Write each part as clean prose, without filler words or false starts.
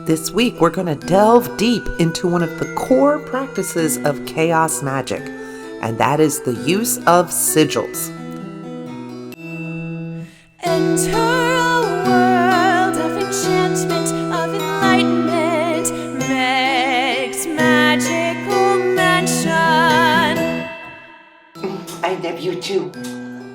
This week, we're going to delve deep into one of the core practices of chaos magic, and that is the use of sigils. Enter a world of enchantment, of enlightenment, Meg's Magical Mansion. I love you too.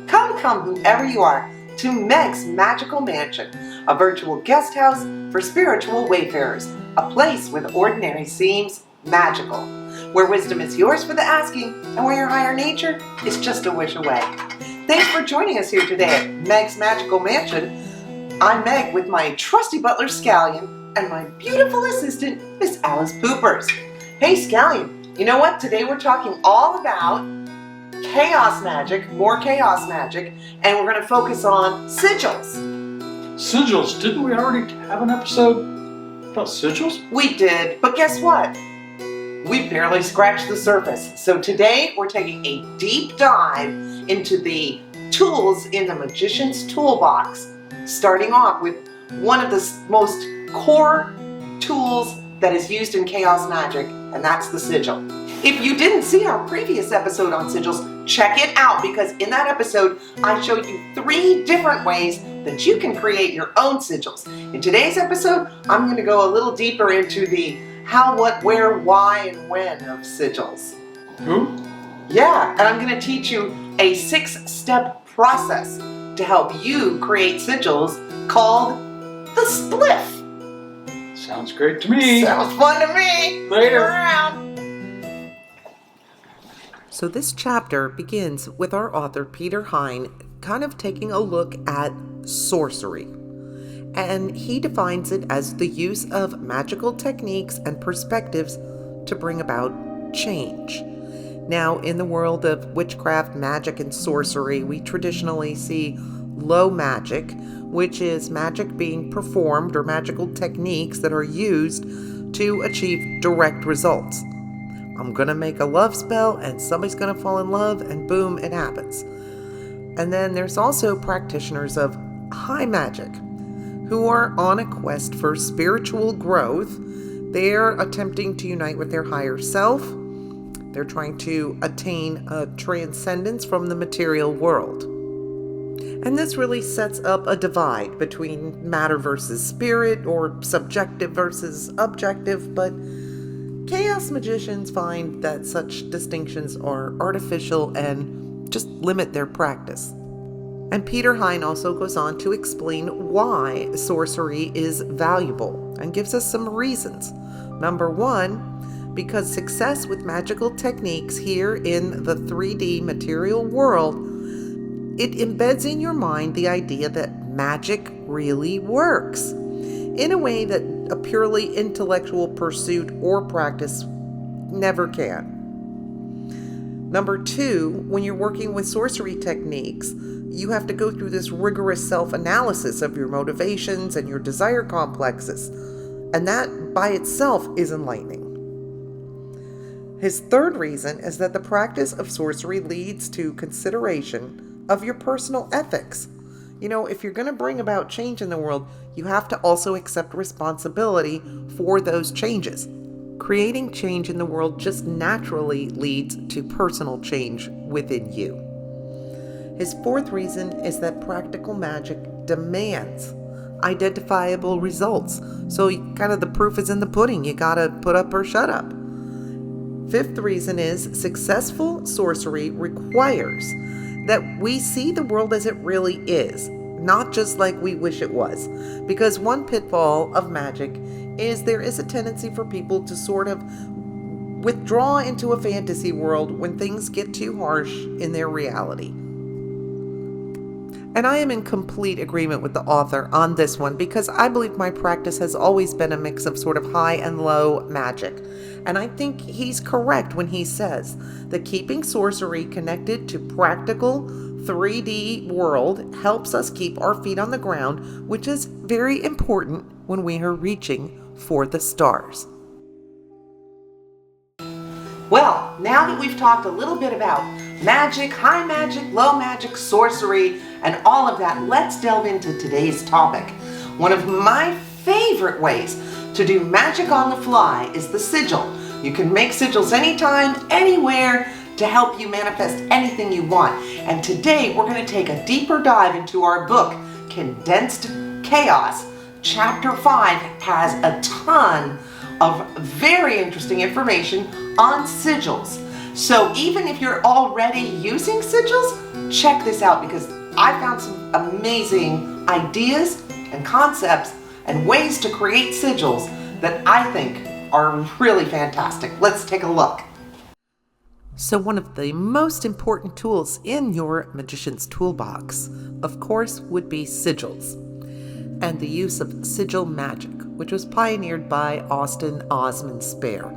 Come, whoever you are, to Meg's Magical Mansion, a virtual guest house for spiritual wayfarers, a place where the ordinary seems magical, where wisdom is yours for the asking, and where your higher nature is just a wish away. Thanks for joining us here today at Meg's Magical Mansion. I'm Meg with my trusty butler Scallion and my beautiful assistant, Miss Alice Poopers. Hey Scallion, you know what? Today we're talking all about chaos magic, more chaos magic, and we're going to focus on sigils. Sigils? Didn't we already have an episode about sigils? We did, but guess what? We barely scratched the surface. So today we're taking a deep dive into the tools in the magician's toolbox, starting off with one of the most core tools that is used in chaos magic, and that's the sigil. If you didn't see our previous episode on sigils, check it out, because in that episode I showed you 3 different ways that you can create your own sigils. In today's episode, I'm going to go a little deeper into the how, what, where, why, and when of sigils. Yeah, and I'm going to teach you a 6-step process to help you create sigils called the SPLIFF. Sounds great to me. Sounds fun to me. Later. Stick around. So this chapter begins with our author Peter Hine kind of taking a look at sorcery. And he defines it as the use of magical techniques and perspectives to bring about change. Now, in the world of witchcraft, magic, and sorcery, we traditionally see low magic, which is magic being performed or magical techniques that are used to achieve direct results. I'm going to make a love spell and somebody's going to fall in love and boom, it happens. And then there's also practitioners of high magic who are on a quest for spiritual growth. They're attempting to unite with their higher self. They're trying to attain a transcendence from the material world. And this really sets up a divide between matter versus spirit, or subjective versus objective, but chaos magicians find that such distinctions are artificial and just limit their practice. And Peter Hine also goes on to explain why sorcery is valuable and gives us some reasons. Number 1, because success with magical techniques here in the 3D material world, it embeds in your mind the idea that magic really works in a way that a purely intellectual pursuit or practice never can. Number 2, when you're working with sorcery techniques, you have to go through this rigorous self-analysis of your motivations and your desire complexes, and that by itself is enlightening. His third reason is that the practice of sorcery leads to consideration of your personal ethics. You know, if you're going to bring about change in the world, you have to also accept responsibility for those changes. Creating change in the world just naturally leads to personal change within you. His fourth reason is that practical magic demands identifiable results. So kind of the proof is in the pudding. You got to put up or shut up. Fifth reason is successful sorcery requires that we see the world as it really is, not just like we wish it was. Because one pitfall of magic is there is a tendency for people to sort of withdraw into a fantasy world when things get too harsh in their reality. And I am in complete agreement with the author on this one, because I believe my practice has always been a mix of sort of high and low magic. And I think he's correct when he says that keeping sorcery connected to practical 3D world helps us keep our feet on the ground, which is very important when we are reaching for the stars. Well, now that we've talked a little bit about magic, high magic, low magic, sorcery, and all of that, let's delve into today's topic. One of my favorite ways to do magic on the fly is the sigil. You can make sigils anytime, anywhere, to help you manifest anything you want. And today we're going to take a deeper dive into our book, Condensed Chaos. Chapter 5 has a ton of very interesting information on sigils. So even if you're already using sigils, check this out because I found some amazing ideas and concepts and ways to create sigils that I think are really fantastic. Let's take a look. So one of the most important tools in your magician's toolbox, of course, would be sigils, and the use of sigil magic, which was pioneered by Austin Osman Spare.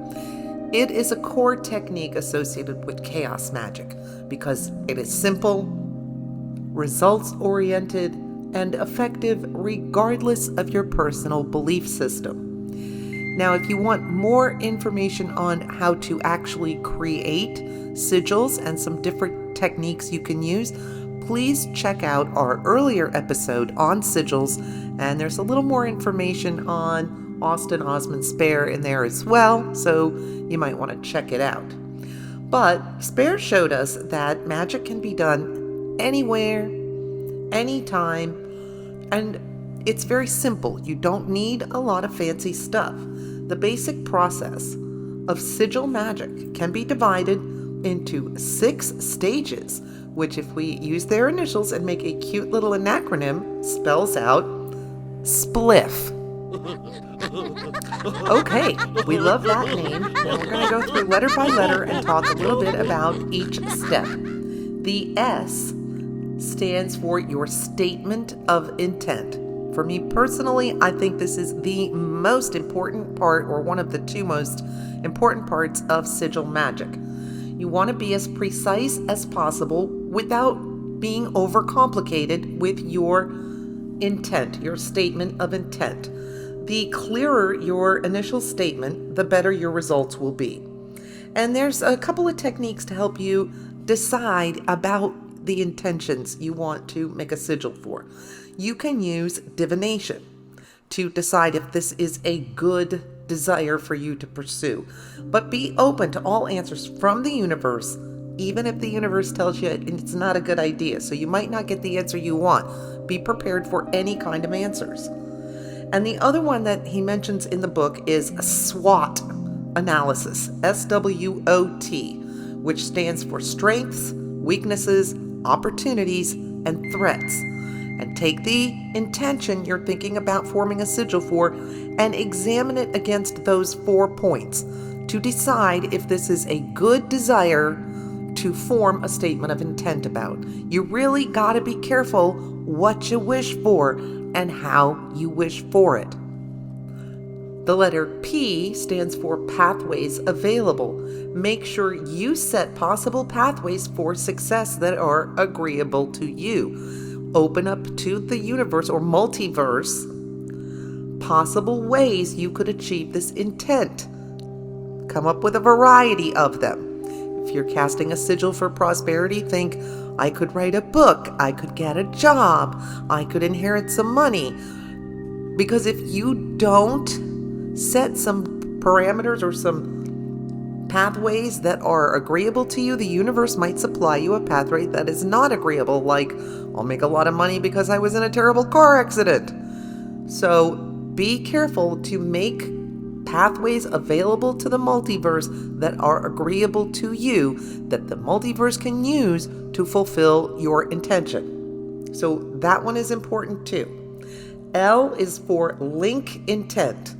It is a core technique associated with chaos magic because it is simple, results-oriented, and effective regardless of your personal belief system. Now, if you want more information on how to actually create sigils and some different techniques you can use, please check out our earlier episode on sigils, and there's a little more information on Austin Osman Spare in there as well, so you might want to check it out. But Spare showed us that magic can be done anywhere, anytime, and it's very simple. You don't need a lot of fancy stuff. The basic process of sigil magic can be divided into 6 stages, which if we use their initials and make a cute little acronym, spells out SPLIFF. Okay, we love that name. Now we're going to go through letter by letter and talk a little bit about each step. The S stands for your statement of intent. For me personally, I think this is the most important part, or one of the 2 most important parts of sigil magic. You want to be as precise as possible without being overcomplicated with your intent, your statement of intent. The clearer your initial statement, the better your results will be. And there's a couple of techniques to help you decide about the intentions you want to make a sigil for. You can use divination to decide if this is a good desire for you to pursue. But be open to all answers from the universe, even if the universe tells you it's not a good idea. So you might not get the answer you want. Be prepared for any kind of answers. And the other one that he mentions in the book is a SWOT analysis, SWOT, which stands for strengths, weaknesses, opportunities, and threats. And take the intention you're thinking about forming a sigil for and examine it against those 4 points to decide if this is a good desire to form a statement of intent about. You really got to be careful what you wish for and how you wish for it. The letter P stands for pathways available. Make sure you set possible pathways for success that are agreeable to you. Open up to the universe or multiverse possible ways you could achieve this intent. Come up with a variety of them. If you're casting a sigil for prosperity, think, I could write a book, I could get a job, I could inherit some money. Because if you don't set some parameters or some pathways that are agreeable to you, the universe might supply you a pathway that is not agreeable, like, I'll make a lot of money because I was in a terrible car accident. So be careful to make pathways available to the multiverse that are agreeable to you, that the multiverse can use to fulfill your intention. So that one is important too. L is for link intent.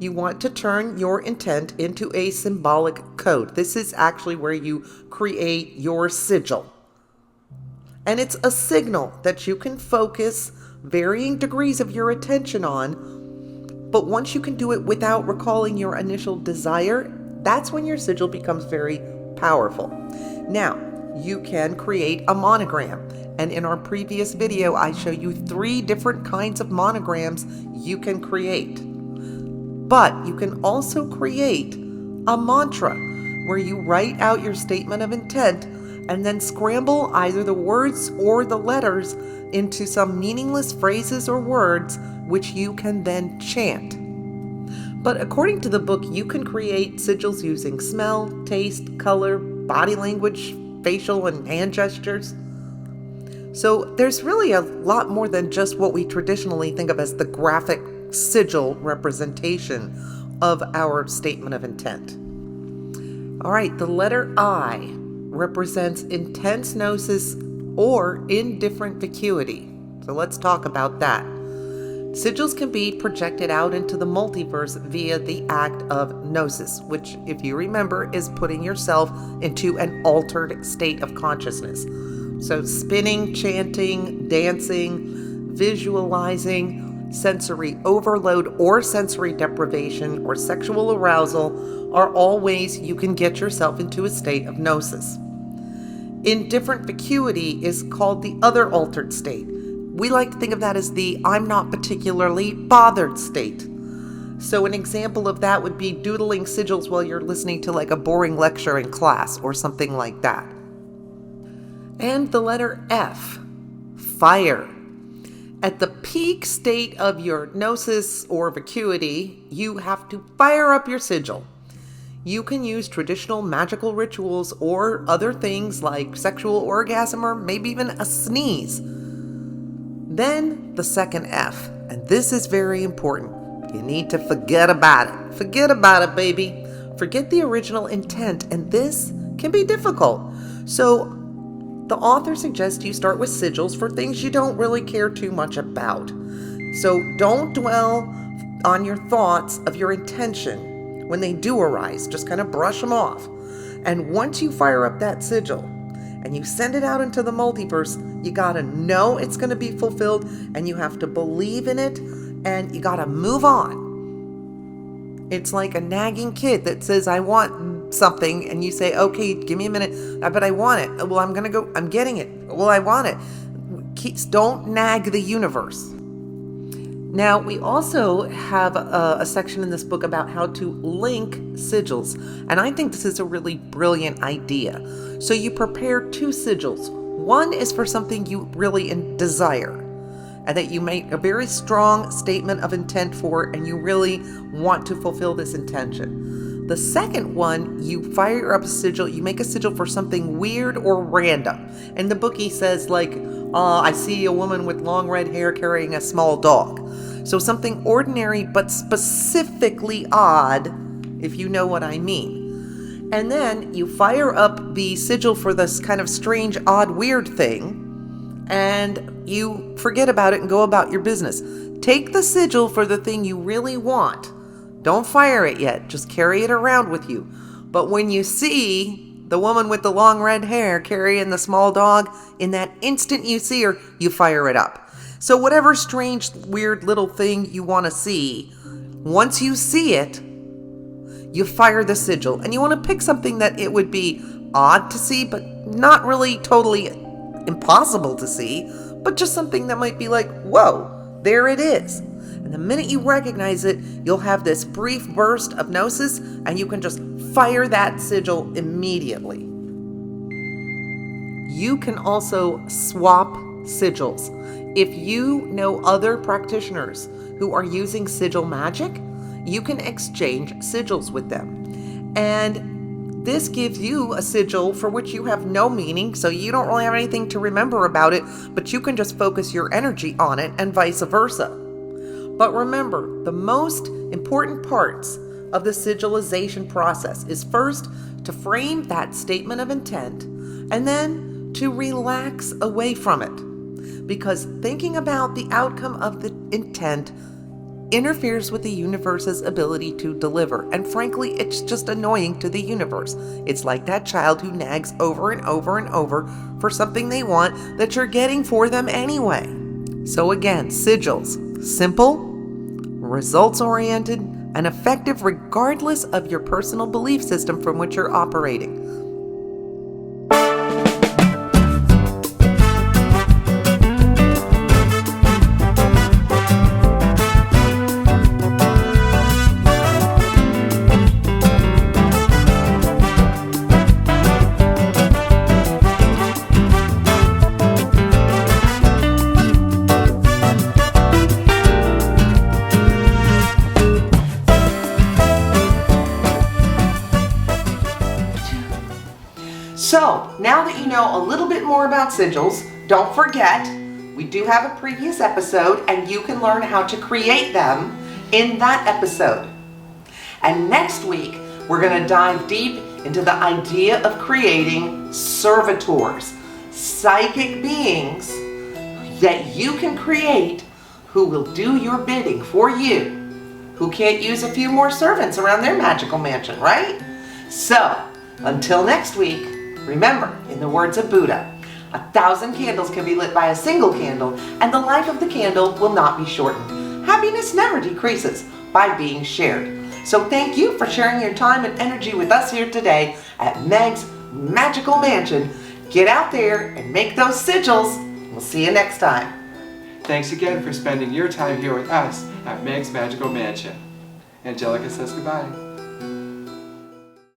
You want to turn your intent into a symbolic code. This is actually where you create your sigil. And it's a signal that you can focus varying degrees of your attention on. But once you can do it without recalling your initial desire, that's when your sigil becomes very powerful. Now, you can create a monogram. And in our previous video, I show you 3 different kinds of monograms you can create. But you can also create a mantra where you write out your statement of intent and then scramble either the words or the letters into some meaningless phrases or words which you can then chant. But according to the book, you can create sigils using smell, taste, color, body language, facial and hand gestures. So there's really a lot more than just what we traditionally think of as the graphic sigil representation of our statement of intent. All right, the letter I represents intense gnosis or indifferent vacuity. So let's talk about that. Sigils can be projected out into the multiverse via the act of gnosis, which, if you remember, is putting yourself into an altered state of consciousness. So spinning, chanting, dancing, visualizing, sensory overload or sensory deprivation or sexual arousal are all ways you can get yourself into a state of gnosis. Indifferent vacuity is called the other altered state. We like to think of that as the I'm not particularly bothered state. So an example of that would be doodling sigils while you're listening to like a boring lecture in class or something like that. And the letter F, fire. At the peak state of your gnosis or vacuity, you have to fire up your sigil. You can use traditional magical rituals or other things like sexual orgasm or maybe even a sneeze. Then the second F, and this is very important. You need to forget about it. Forget about it, baby. Forget the original intent, and this can be difficult. So the author suggests you start with sigils for things you don't really care too much about. So don't dwell on your thoughts of your intention when they do arise. Just kind of brush them off. And once you fire up that sigil, and you send it out into the multiverse, you gotta know it's gonna be fulfilled, and you have to believe in it, and you gotta move on. It's like a nagging kid that says, I want something, and you say, okay, give me a minute, but I want it. Well, I'm getting it. Well, I want it. Don't nag the universe. Now, we also have a section in this book about how to link sigils, and I think this is a really brilliant idea. So you prepare two sigils. One is for something you really desire, and that you make a very strong statement of intent for, and you really want to fulfill this intention. The second one, you fire up a sigil, you make a sigil for something weird or random. And the bookie says like, I see a woman with long red hair carrying a small dog. So something ordinary but specifically odd, if you know what I mean. And then you fire up the sigil for this kind of strange, odd, weird thing, and you forget about it and go about your business. Take the sigil for the thing you really want. Don't fire it yet, just carry it around with you. But when you see the woman with the long red hair carrying the small dog, in that instant you see her, you fire it up. So whatever strange, weird little thing you want to see, once you see it, you fire the sigil. And you want to pick something that it would be odd to see, but not really totally impossible to see, but just something that might be like, whoa, there it is. And the minute you recognize it, you'll have this brief burst of gnosis, and you can just fire that sigil immediately. You can also swap sigils. If you know other practitioners who are using sigil magic, you can exchange sigils with them. And this gives you a sigil for which you have no meaning, so you don't really have anything to remember about it, but you can just focus your energy on it and vice versa. But remember, the most important parts of the sigilization process is first to frame that statement of intent, and then to relax away from it. Because thinking about the outcome of the intent interferes with the universe's ability to deliver. And frankly, it's just annoying to the universe. It's like that child who nags over and over and over for something they want that you're getting for them anyway. So again, sigils, simple, results-oriented, and effective regardless of your personal belief system from which you're operating. So, now that you know a little bit more about sigils, don't forget, we do have a previous episode and you can learn how to create them in that episode. And next week, we're going to dive deep into the idea of creating servitors, psychic beings that you can create who will do your bidding for you, who can't use a few more servants around their magical mansion, right? So, until next week, remember, in the words of Buddha, 1,000 candles can be lit by a single candle, and the life of the candle will not be shortened. Happiness never decreases by being shared. So thank you for sharing your time and energy with us here today at Meg's Magical Mansion. Get out there and make those sigils. We'll see you next time. Thanks again for spending your time here with us at Meg's Magical Mansion. Angelica says goodbye.